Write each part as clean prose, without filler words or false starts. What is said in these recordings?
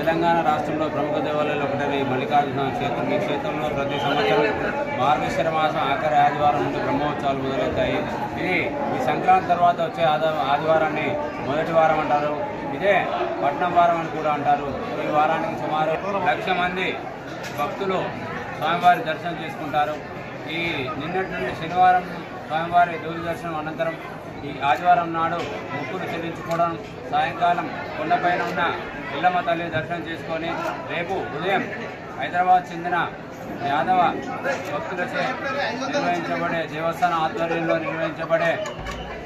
తెలంగాణ రాష్ట్రంలో ప్రముఖ దేవాలయాలు ఒకటి మల్లికార్జున క్షేత్రం. ఈ క్షేత్రంలో ప్రతి సంవత్సరం మార్గశిర మాసం ఆఖరి ఆదివారం నుండి బ్రహ్మోత్సవాలు మొదలవుతాయి. ఈ సంక్రాంతి తర్వాత వచ్చే ఆదివారాన్ని మొదటి వారం అంటారు. ఇదే పట్నం వారం అని కూడా అంటారు. ఈ వారానికి సుమారు 1,00,000 మంది భక్తులు స్వామివారి దర్శనం చేసుకుంటారు. ఈ నిన్నటి నుండి శనివారం స్వామివారి దేవి దర్శనం అనంతరం ఈ ఆదివారం నాడు మొక్కులు చెల్లించుకోవడం, సాయంకాలం కొండపైన ఉన్న ఎల్లమ్మ తల్లి దర్శనం చేసుకొని రేపు ఉదయం హైదరాబాద్ చెందిన యాదవ భక్తులచే నిర్వహించబడే దేవస్థానం ఆధ్వర్యంలో నిర్వహించబడే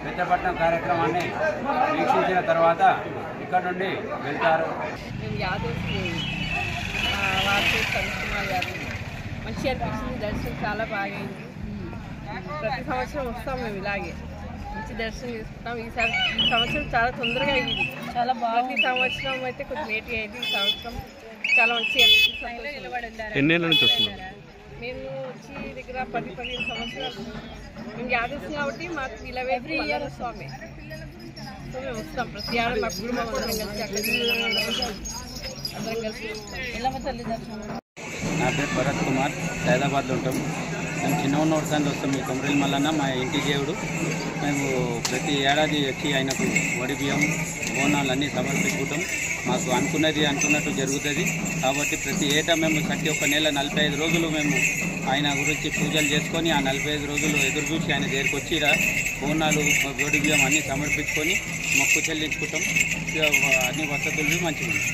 పెద్దపట్నం కార్యక్రమాన్ని వీక్షించిన తర్వాత ఇక్కడ నుండి వెళ్తారు. మంచిగా అనిపించింది. దర్శనం చాలా బాగైంది. ప్రతి సంవత్సరం వస్తాం మేము ఇలాగే మంచి దర్శనం చేసుకుంటాం. ఈ సంవత్సరం చాలా తొందరగా అయ్యింది. చాలా బాగా. ప్రతి సంవత్సరం అయితే కొంచెం లేట్గా అయ్యింది. ఈ సంవత్సరం చాలా మంచిగా అనిపిస్తుంది. ఎన్నేళ్ళ నుంచి వస్తున్నారు? మేము వచ్చి దగ్గర 10-15 సంవత్సరాలు. మేము యాదవ్స్ కాబట్టి మాకు ఇలా మల్లన్న స్వామి. సో మేము వస్తాం ప్రతి ఏడాది. మా కుటుంబం అందరం కలిసి అందరం కలిసి ఎల్లమ్మ తల్లి దర్శనం. నా పేరు భరత్ కుమార్. హైదరాబాద్లో ఉంటాం. మేము చిన్న ఉన్నోసారి వస్తాం. మీ కొమరేలి మల్లన్న మా ఇంటి దేవుడు. మేము ప్రతి ఏడాది వచ్చి ఆయనకు వడి బియ్యం బోనాలు అన్నీ సమర్పించుకుంటాం. మాకు అనుకున్నట్టు జరుగుతుంది. కాబట్టి ప్రతి ఏటా మేము ప్రతి ఒక్క నెల 45 రోజులు మేము ఆయన గురించి పూజలు చేసుకొని ఆ 45 రోజులు ఎదురు చూసి ఆయన దగ్గరికి వచ్చి బోనాలు వడి బియ్యం అన్నీ సమర్పించుకొని మొక్కు చెల్లించుకుంటాం. అన్ని వసతులు మంచిగా ఉన్నాయి.